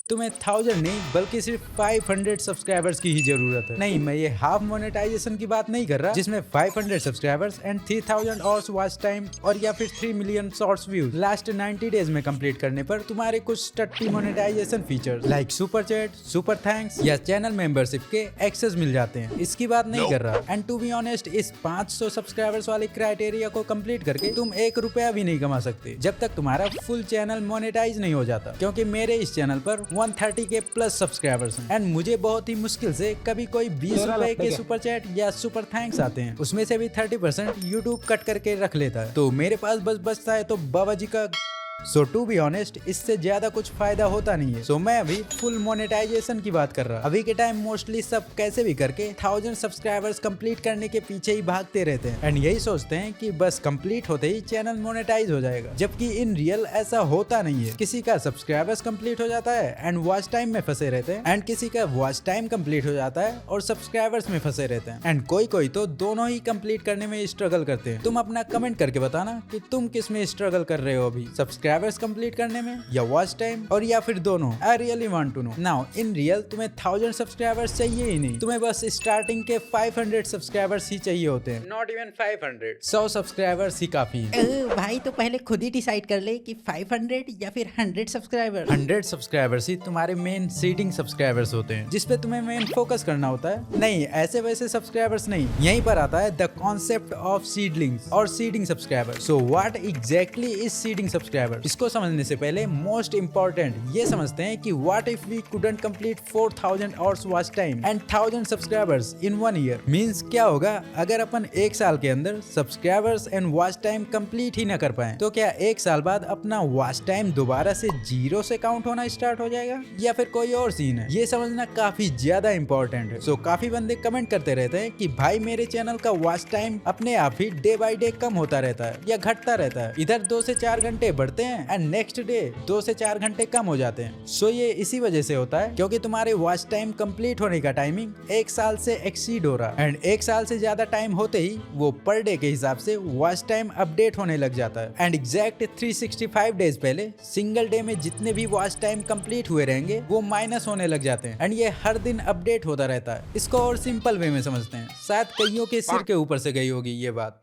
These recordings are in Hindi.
तुम्हें 1000 नहीं बल्कि सिर्फ 500 सब्सक्राइबर्स की ही जरूरत है। नहीं, मैं ये हाफ मोनेटाइजेशन की बात नहीं कर रहा जिसमें 500 subscribers and 3000 hours watch time और या फिर 3 million shorts views last 90 days में कंप्लीट करने पर तुम्हारे कुछ टट्टी monetization features like super chat, super thanks या चैनल मेंबरशिप के एक्सेस मिल जाते हैं। इसकी बात नहीं कर रहा। एंड टू बी ऑनेस्ट, इस 500 सब्सक्राइबर्स वाले क्राइटेरिया को कंप्लीट करके तुम 1 रुपया भी नहीं कमा सकते जब तक तुम्हारा फुल चैनल मोनेटाइज नहीं हो जाता। क्योंकि मेरे इस चैनल पर 130 के प्लस सब्सक्राइबर्स हैं एंड मुझे बहुत ही मुश्किल से कभी कोई 20 रुपए के सुपर चैट या सुपर थैंक्स आते हैं। उसमें से भी 30% यूट्यूब कट करके रख लेता है, तो मेरे पास बस बचता है तो बाबा जी का। सो टू बी ऑनेस्ट, इससे ज्यादा कुछ फायदा होता नहीं है। सो मैं अभी फुल मोनेटाइजेशन की बात कर रहा हूँ। अभी के टाइम मोस्टली सब कैसे भी करके 1000 सब्सक्राइबर्स कंप्लीट करने के पीछे ही भागते रहते हैं एंड यही सोचते हैं कि बस कंप्लीट होते ही चैनल मोनेटाइज हो जाएगा, जबकि इन रियल ऐसा होता नहीं है। किसी का सब्सक्राइबर्स कंप्लीट हो जाता है एंड वॉच टाइम में फंसे रहते हैं एंड किसी का वॉच टाइम कंप्लीट हो जाता है और सब्सक्राइबर्स में फंसे रहते हैं एंड कोई तो दोनों ही कंप्लीट करने में स्ट्रगल करते हैं। तुम अपना कमेंट करके बताना कि तुम किस में स्ट्रगल कर रहे हो अभी, सब्सक्राइबर्स कंप्लीट करने में या वॉच टाइम, और या फिर दोनों। I really want to know. Now in real तुम्हें 1000 सब्सक्राइबर्स चाहिए ही नहीं, तुम्हें बस स्टार्टिंग के 500 सब्सक्राइबर्स ही चाहिए होते हैं। नॉट इवन 500, 100 सब्सक्राइबर्स ही काफी है। भाई तो पहले खुद ही डिसाइड कर ले कि 500 या फिर 100 सब्सक्राइबर। 100 सब्सक्राइबर्स ही तुम्हारे मेन सीडिंग सब्सक्राइबर्स होते हैं, जिसपे तुम्हें मेन फोकस करना होता है। नहीं, ऐसे वैसे सब्सक्राइबर्स नहीं। यहीं पर आता है द कॉन्सेप्ट ऑफ सीडलिंग्स और seeding subscriber. So what exactly is seeding subscriber? इसको समझने से पहले मोस्ट इंपॉर्टेंट ये समझते हैं कि what if we couldn't complete 4000 hours watch time and 1000 subscribers in 1 year. Means क्या होगा अगर अपन 1 साल के अंदर subscribers and watch time complete ही न कर पाए, तो क्या 1 साल बाद अपना वॉच टाइम दोबारा से 0 से काउंट होना स्टार्ट हो जाएगा या फिर कोई और सीन है? ये समझना काफी ज्यादा इंपॉर्टेंट है। सो काफी बंदे कमेंट करते रहते हैं कि भाई मेरे चैनल का वॉच टाइम अपने आप ही डे बाय डे कम होता रहता है या घटता रहता है। इधर 2 से 4 घंटे बढ़ते हैं एंड नेक्स्ट डे 2 से 4 घंटे कम हो जाते हैं। सो ये इसी वजह से होता है क्योंकि तुम्हारे वॉच टाइम कंप्लीट होने का टाइमिंग 1 साल से एक्सीड हो रहा है एंड 1 साल से ज्यादा टाइम होते ही वो पर डे के हिसाब से वॉच टाइम अपडेट होने लग जाता है एंड एग्जैक्ट 365 डेज पहले सिंगल डे में जितने भी वॉच टाइम कंप्लीट हुए रहेंगे वो माइनस होने लग जाते हैं एंड ये हर दिन अपडेट होता रहता है। इसको और सिंपल वे में समझते हैं, शायद कईयों के सिर के ऊपर से गई होगी ये बात।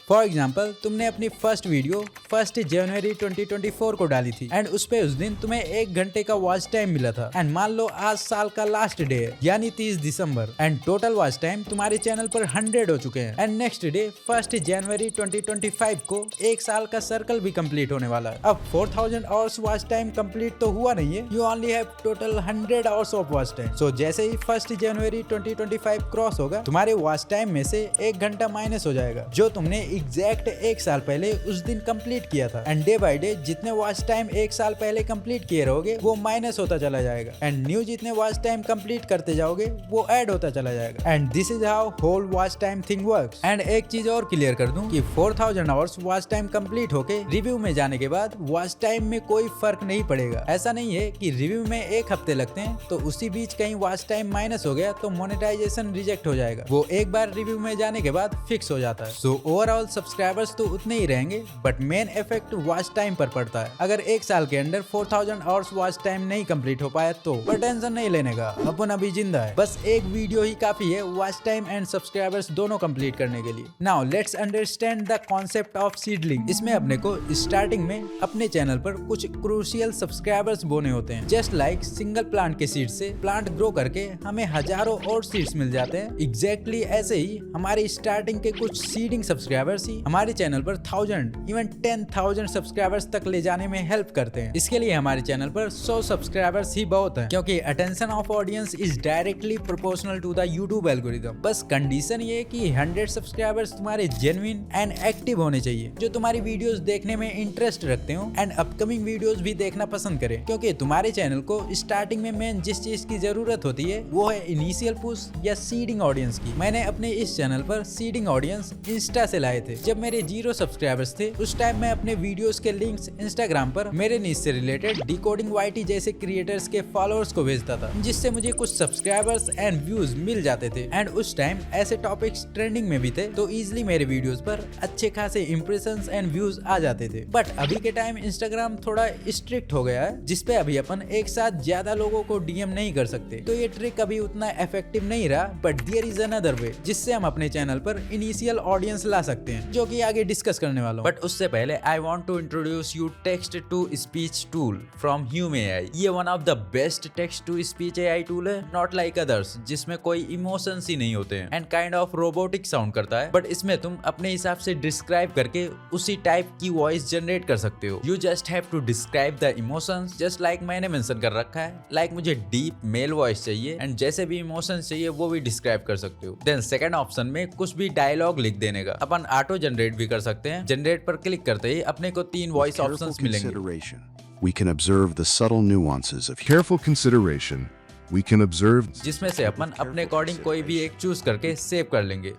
फॉर एग्जाम्पल, तुमने अपनी फर्स्ट वीडियो 1 जनवरी 2024 को डाली थी एंड उस पे उस दिन तुम्हें 1 घंटे का वॉच टाइम मिला था एंड मान लो आज साल का लास्ट डे है यानी 30 दिसंबर एंड टोटल वॉच टाइम तुम्हारे चैनल पर 100 हो चुके हैं एंड नेक्स्ट डे 1 जनवरी 2025 को 1 साल का सर्कल भी कंप्लीट होने वाला है। अब 4000 आवर्स वॉच टाइम कंप्लीट तो हुआ नहीं है, you only have total 100 hours of watch time. So जैसे ही 1 जनवरी 2025 क्रॉस होगा, तुम्हारे वॉच टाइम में से 1 घंटा माइनस हो जाएगा जो तुमने एग्जैक्ट 1 साल पहले उस दिन कंप्लीट किया था एंड डे बाय डे जितने वॉच टाइम 1 साल पहले कंप्लीट किए रहोगे वो माइनस होता चला जाएगा एंड न्यू जितने वॉच टाइम कंप्लीट करते जाओगे वो ऐड होता चला जाएगा and this is how whole watch time thing works. And एक चीज और क्लियर कर दूं कि 4000 आवर्स वॉच टाइम कंप्लीट होके रिव्यू में जाने के बाद वॉच टाइम में कोई फर्क नहीं पड़ेगा। ऐसा नहीं है कि रिव्यू में 1 हफ्ते लगते हैं तो उसी बीच कहीं वॉच टाइम माइनस हो गया तो मोनेटाइजेशन रिजेक्ट हो जाएगा, वो एक बार रिव्यू में जाने के बाद फिक्स हो जाता है। सो ओवरऑल सब्सक्राइबर्स तो उतने ही रहेंगे but main effect watch time पर पड़ता है। अगर 1 साल के अंदर 4000 आवर्स वॉच टाइम नहीं कंप्लीट हो पाया तो पर टेंशन नहीं लेने का, अपन अभी जिंदा है। बस एक वीडियो ही काफी है वॉच टाइम एंड सब्सक्राइबर्स दोनों कंप्लीट करने के लिए। Now let's understand the concept of seedling. इसमें अपने को स्टार्टिंग में अपने चैनल पर कुछ क्रूशियल सब्सक्राइबर्स बोने होते हैं। जस्ट लाइक सिंगल प्लांट के सीड से प्लांट ग्रो करके हमें हजारों और सीड्स मिल जाते हैं, एग्जैक्टली ऐसे ही हमारी स्टार्टिंग के कुछ सीडिंग सब्सक्राइबर्स ही हमारे चैनल पर 1000 इवन 10,000 सब्सक्राइबर्स तक ले जाने में हेल्प करते हैं। इसके लिए हमारे चैनल पर 100 सब्सक्राइबर्स ही बहुत है क्योंकि attention of audience is directly proportional to the YouTube algorithm. बस कंडीशन ये कि 100 सब्सक्राइबर्स तुम्हारे जेन्युइन एंड एक्टिव होने चाहिए, जो तुम्हारी वीडियोस देखने में इंटरेस्ट रखते हो एंड अपकमिंग वीडियोस भी देखना पसंद करें। क्योंकि तुम्हारे चैनल को स्टार्टिंग में मेन जिस चीज की जरूरत होती है वो है इनिशियल पुश या सीडिंग ऑडियंस की। मैंने अपने इस चैनल पर सीडिंग ऑडियंस इंस्टा से लाए आए थे। जब मेरे 0 सब्सक्राइबर्स थे उस टाइम मैं अपने वीडियोस के लिंक्स इंस्टाग्राम पर मेरे नीच से रिलेटेड डिकोडिंग वाईटी जैसे क्रिएटर्स के फॉलोअर्स को भेजता था, जिससे मुझे कुछ सब्सक्राइबर्स एंड व्यूज मिल जाते थे। एंड उस टाइम ऐसे टॉपिक्स ट्रेंडिंग में भी थे, तो इजिली मेरे वीडियोस पर अच्छे खासे इंप्रेशंस एंड व्यूज आ जाते थे। बट अभी के टाइम इंस्टाग्राम थोड़ा स्ट्रिक्ट हो गया है, जिसपे अभी अपन एक साथ ज्यादा लोगों को डीएम नहीं कर सकते। तो ये ट्रिक अभी उतना इफेक्टिव नहीं रहा, but there is another way जिससे हम अपने चैनल पर इनिशियल ऑडियंस ला सकते हैं, जो कि आगे डिस्कस करने वाला हूं। बट उससे पहले I want to introduce you text to speech tool from Hume AI. ये one of the best text to speech AI tool है, नॉट लाइक अदर्स जिसमें कोई इमोशंस ही नहीं होते हैं and kind of robotic sound करता है। बट इसमें तुम अपने हिसाब से डिस्क्राइब करके उसी टाइप की वॉइस जनरेट कर सकते हो। You just have to describe the emotions just like मैंने मेंशन कर रखा है। लाइक मुझे डीप मेल वॉइस चाहिए एंड जैसे भी इमोशंस चाहिए वो भी डिस्क्राइब कर सकते हो। देन सेकंड ऑप्शन में कुछ भी डायलॉग लिख देने का अपन ऑटो जनरेट भी कर सकते हैं। जनरेट पर क्लिक करते ही अपने को 3 वॉइस ऑप्शंस मिलेंगे। We can observe the subtle nuances of careful consideration. We can observe जिसमें से अपन अपने अकॉर्डिंग कोई भी एक चूज करके सेव कर लेंगे।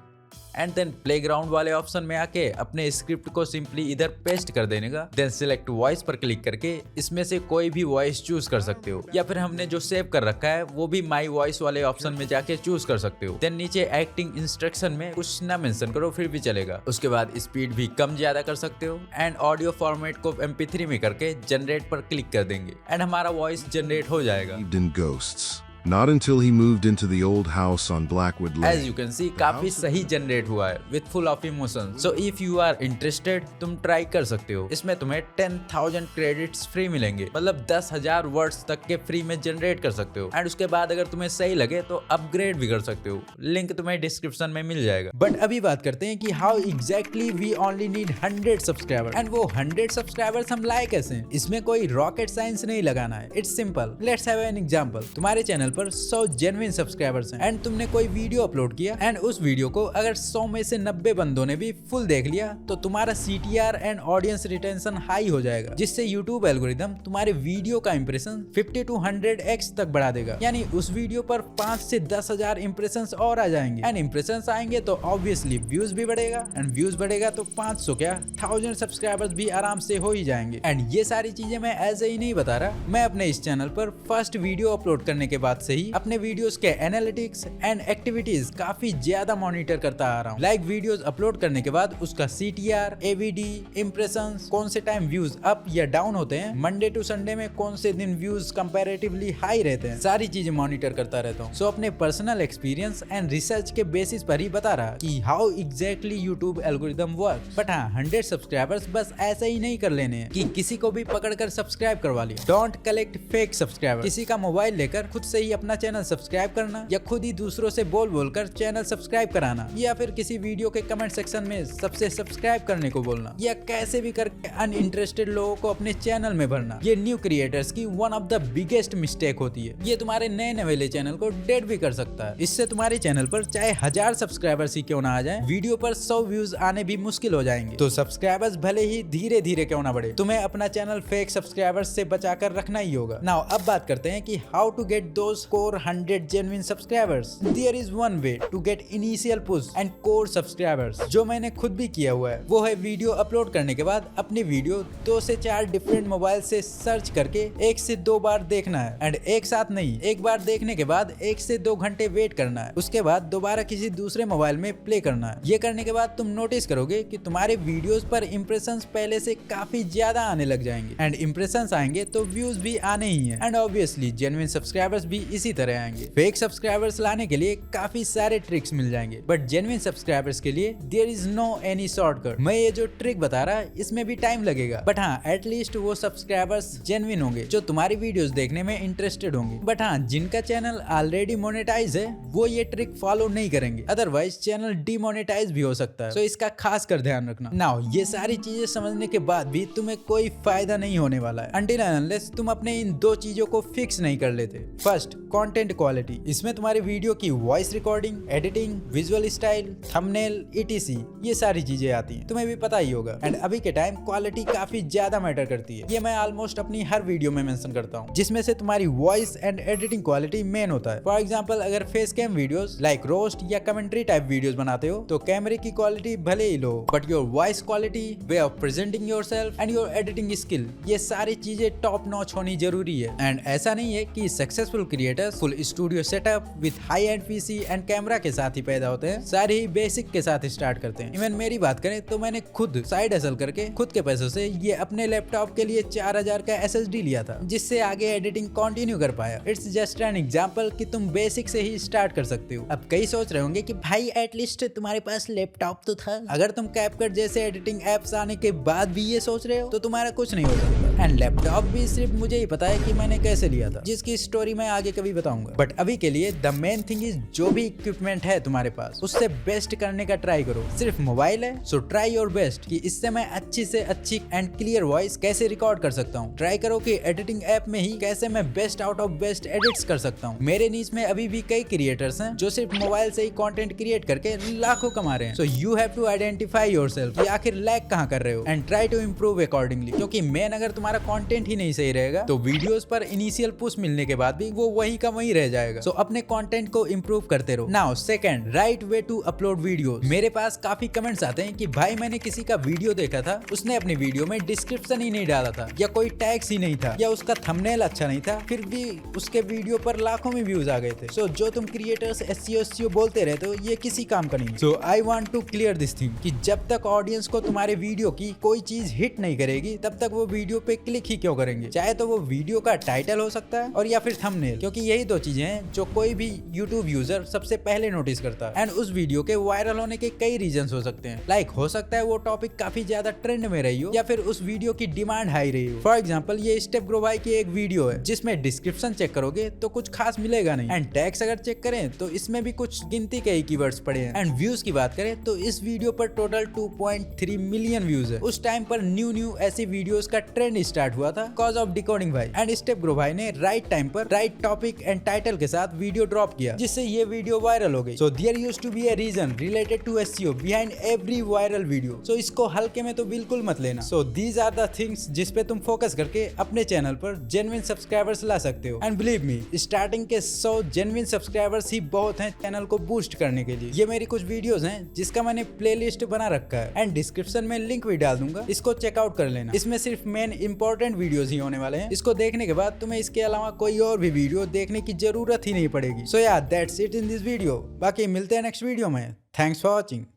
एंड देन प्लेग्राउंड वाले ऑप्शन में आके अपने स्क्रिप्ट को सिंपली इधर पेस्ट कर देने का। देन सिलेक्ट वॉइस पर क्लिक करके इसमें से कोई भी वॉइस चूज कर सकते हो, या फिर हमने जो सेव कर रखा है वो भी माई वॉइस वाले ऑप्शन में जाके चूज कर सकते हो। देन नीचे एक्टिंग इंस्ट्रक्शन में कुछ ना मेंशन करो फिर भी चलेगा। उसके बाद स्पीड भी कम ज्यादा कर सकते हो एंड ऑडियो फॉर्मेट को MP3 में करके जनरेट पर क्लिक कर देंगे एंड हमारा वॉइस जनरेट हो जाएगा। in ghosts. Not until he moved into the old house on Blackwood Lane. As you can see काफी सही जनरेट हुआ है with full of emotions. So if you are interested तुम ट्राई कर सकते हो। इसमें तुम्हें 10,000 क्रेडिट्स फ्री मिलेंगे, मतलब 10,000 वर्ड्स तक के फ्री में जनरेट कर सकते हो। एंड उसके बाद अगर तुम्हें सही लगे तो अपग्रेड भी कर सकते हो। लिंक तुम्हें डिस्क्रिप्शन में मिल जाएगा। बट अभी बात करते हैं कि how exactly we only need 100 subscriber and वो 100 सब्सक्राइबर्स हम लाए कैसे। इसमें कोई रॉकेट साइंस नहीं लगाना है, it's simple. Let's have an example. तुम्हारे चैनल पर 100 जेन्युइन सब्सक्राइबर्स हैं एंड तुमने कोई वीडियो अपलोड किया एंड उस वीडियो को अगर 100 में से 90 बंदों ने भी फुल देख लिया तो तुम्हारा CTR and audience retention high हो जाएगा, जिससे यूट्यूब एल्गोरिथम तुम्हारे वीडियो का इंप्रेशन 50 to 100x तक बढ़ा देगा। यानी उस वीडियो पर 5 से 10,000 इंप्रेशंस और आ जाएंगे एंड इंप्रेशंस आएंगे तो ऑब्वियसली व्यूज भी बढ़ेगा एंड व्यूज बढ़ेगा तो 500 क्या 1000 सब्सक्राइबर्स भी आराम से हो ही जाएंगे। एंड ये सारी चीजें मैं ऐसे ही नहीं बता रहा, मैं अपने इस चैनल पर फर्स्ट वीडियो अपलोड करने के बाद से ही अपने वीडियोस के एनालिटिक्स एंड एक्टिविटीज काफी ज्यादा मॉनिटर करता आ रहा हूँ। लाइक वीडियोस अपलोड करने के बाद उसका CTR, AVD, इंप्रेशंस, कौन से टाइम व्यूज अप या डाउन होते हैं, मंडे टू संडे में कौन से दिन व्यूज कंपैरेटिवली हाई रहते हैं, सारी चीजें मॉनिटर करता रहता हूँ। सो अपने पर्सनल एक्सपीरियंस एंड रिसर्च के बेसिस पर ही बता रहा कि how exactly YouTube algorithm work. But हाँ 100 सब्सक्राइबर्स बस ऐसे ही नहीं कर लेने हैं कि किसी को भी पकड़कर सब्सक्राइब करवा लिया। Don't collect fake subscriber. किसी का मोबाइल लेकर खुद से ही अपना चैनल सब्सक्राइब करना या खुद ही दूसरों से बोल कर चैनल सब्सक्राइब कराना या फिर किसी वीडियो के कमेंट सेक्शन में सबसे सब्सक्राइब करने को बोलना या कैसे भी करके अनइंटरेस्टेड लोगों को अपने चैनल में भरना, ये न्यू क्रिएटर्स की one of the biggest mistake होती है। ये तुम्हारे नए नवेले चैनल को डेड भी कर सकता है। इससे तुम्हारे चैनल पर चाहे 1000 सब्सक्राइबर्स ही क्यों ना आ जाए, वीडियो पर 100 व्यूज आने भी मुश्किल हो जाएंगे। तो सब्सक्राइबर्स भले ही धीरे धीरे क्यों ना बढ़े, तुम्हें अपना चैनल फेक सब्सक्राइबर्स से बचाकर रखना ही होगा। नाउ अब बात करते हैं कि how to get those core 100 genuine subscribers. There is one way to get initial push and core subscribers, जो मैंने खुद भी किया हुआ है। वो है वीडियो अपलोड करने के बाद अपनी वीडियो 2 से 4 डिफरेंट मोबाइल से सर्च करके 1 से 2 बार देखना है एंड एक साथ नहीं, एक बार देखने के बाद 1 से 2 घंटे वेट करना है। उसके बाद दोबारा किसी दूसरे मोबाइल में प्ले करना है। ये करने के बाद तुम नोटिस करोगे कि तुम्हारे वीडियोस पर इंप्रेशंस पहले से काफी ज्यादा आने लग जाएंगे एंड इंप्रेशंस आएंगे तो व्यूज भी आने ही है एंड ऑब्वियसली जेन्युइन सब्सक्राइबर्स भी इसी तरह आएंगे। फेक सब्सक्राइबर्स लाने के लिए काफी सारे ट्रिक्स मिल जाएंगे, बट जेन्युइन सब्सक्राइबर्स के लिए there is no any shortcut. मैं ये जो ट्रिक बता रहा इसमें भी टाइम लगेगा, बट हाँ एटलीस्ट वो सब्सक्राइबर्स जेन्युइन होंगे जो तुम्हारी वीडियोस देखने में इंटरेस्टेड होंगे। बट हाँ जिनका चैनल ऑलरेडी मोनेटाइज है वो ये ट्रिक फॉलो नहीं करेंगे, अदरवाइज चैनल डीमोनेटाइज भी हो सकता है। सो इसका खास कर ध्यान रखना। नाउ ये सारी चीजें समझने के बाद भी तुम्हें कोई फायदा नहीं होने वाला है अनटिल अनलेस तुम अपने इन 2 चीजों को फिक्स नहीं कर लेते। First, content quality. इसमें तुम्हारी वीडियो की voice recording, editing, visual style, thumbnail, etc ये सारी चीजें आती हैं, तुम्हें भी पता ही होगा। एंड अभी के टाइम क्वालिटी काफी ज्यादा मैटर करती है, ये मैं ऑलमोस्ट अपनी हर वीडियो में मेंशन करता हूँ, जिसमें से तुम्हारी voice and editing quality main होता है। फॉर एग्जांपल अगर face cam videos like roast या कमेंट्री टाइप वीडियोस बनाते हो तो कैमरे की क्वालिटी भले ही low, but your voice quality, way of presenting yourself and your editing skill, ये सारी चीजें टॉप नॉच होनी जरूरी है। एंड ऐसा नहीं है कि successful creators full studio setup with high and PC and camera के साथ ही पैदा होते हैं, सारे ही बेसिक के साथ स्टार्ट करते हैं। इवन मेरी बात करें तो मैंने खुद साइड हसल करके खुद के पैसों से ये अपने लैपटॉप के लिए 4000 का SSD लिया था, जिससे आगे एडिटिंग कंटिन्यू कर पाया। इट्स जस्ट एन एग्जांपल कि तुम बेसिक से ही स्टार्ट कर सकते हो। अब कई सोच रहे होंगे कि भाई एटलीस्ट तुम्हारे पास लैपटॉप तो था। अगर तुम कैपकट जैसे एडिटिंग एप्स आने के बाद भी ये सोच रहे हो तो तुम्हारा कुछ नहीं हो सकता। एंड लैपटॉप भी सिर्फ मुझे ही पता है कि मैंने कैसे लिया था, जिसकी स्टोरी मैं आगे कभी बताऊंगा। बट अभी के लिए द मेन थिंग इज जो भी इक्विपमेंट है तुम्हारे पास उससे बेस्ट करने का ट्राई करो। सिर्फ मोबाइल है सो ट्राई योर बेस्ट कि इससे मैं अच्छी से अच्छी एंड क्लियर वॉइस कैसे रिकॉर्ड कर सकता हूँ। ट्राई करो कि एडिटिंग ऐप में ही कैसे मैं best out of best edits कर सकता हूँ। मेरे नीच में अभी भी कई क्रिएटर्स हैं जो सिर्फ मोबाइल से ही कंटेंट क्रिएट करके लाखों कमा रहे हैं। So you have to identify yourself कि आखिर लैग कहाँ कर रहे हो and try to improve accordingly. क्योंकि मेन अगर तुम्हारा कंटेंट ही नहीं सही रहेगा तो वीडियोस पर इनिशियल पुश मिलने के बाद भी वो वही का वही रह जाएगा। सो अपने कंटेंट को इम्प्रूव करते रहो। Now second, right way to upload videos. मेरे पास काफी कमेंट्स आते हैं कि भाई मैंने किसी का वीडियो देखा था, उसने अपनी वीडियो में डिस्क्रिप्शन ही नहीं डाला था या कोई टैग्स ही नहीं था या उसका थंबनेल अच्छा नहीं था, फिर भी उसके वीडियो पर लाखों में व्यूज आ गए थे। सो जो तुम क्रिएटर्स SEO बोलते रहते हो ये किसी काम का नहीं। So I want to clear this thing कि जब तक ऑडियंस को तुम्हारे वीडियो की कोई चीज हिट नहीं करेगी तब तक वो वीडियो पे क्लिक ही क्यों करेंगे, चाहे तो वो वीडियो का टाइटल हो सकता है और या फिर थंबनेल, क्योंकि यही दो चीजें हैं जो कोई भी यूट्यूब यूजर सबसे पहले नोटिस करता है। एंड उस वीडियो के वायरल होने के कई रीजंस हो सकते हैं। लाइक हो सकता है वो टॉपिक काफी ज्यादा ट्रेंड में रही हो या फिर उस वीडियो की डिमांड हाई रही हो। फॉर एग्जाम्पल ये स्टेप ग्रो भाई की एक वीडियो है जिसमें डिस्क्रिप्शन चेक करोगे तो कुछ खास मिलेगा नहीं, एंड टैग्स अगर चेक करें तो इसमें भी कुछ गिनती के ही कीवर्ड्स पड़े हैं। एंड व्यूज की बात करें तो इस वीडियो पर टोटल 2.3 मिलियन व्यूज है। उस टाइम पर न्यू ऐसी वीडियोस का ट्रेंड स्टार्ट हुआ था कॉज ऑफ डिकोडिंग भाई। एंड स्टेप ग्रो भाई ने राइट टाइम पर राइट टॉपिक एंड टाइटल के साथ वीडियो ड्रॉप किया जिससे ये वीडियो वायरल हो गई। So there used to be a reason related to SEO behind every viral video. So इसको हल्के में तो बिल्कुल मत लेना। So these are the things जिस पे तुम फोकस करके अपने चैनल पर जेन्युइन सब्सक्राइबर्स ला सकते हो। एंड बिलीव मी, स्टार्टिंग के 100 जेन्युइन सब्सक्राइबर्स ही बहुत हैं चैनल को बूस्ट करने के लिए। ये मेरी कुछ वीडियोस हैं जिसका मैंने प्लेलिस्ट बना रखा है एंड डिस्क्रिप्शन में लिंक भी डाल दूंगा, इसको चेकआउट कर लेना। इसमें सिर्फ मेन इंपॉर्टेंट वीडियोस ही होने वाले हैं। इसको देखने के बाद तुम्हें इसके अलावा कोई और भी वीडियो देखने की जरूरत ही नहीं पड़ेगी। सो या that's it in this video. बाकी मिलते हैं नेक्स्ट वीडियो में। Thanks for watching.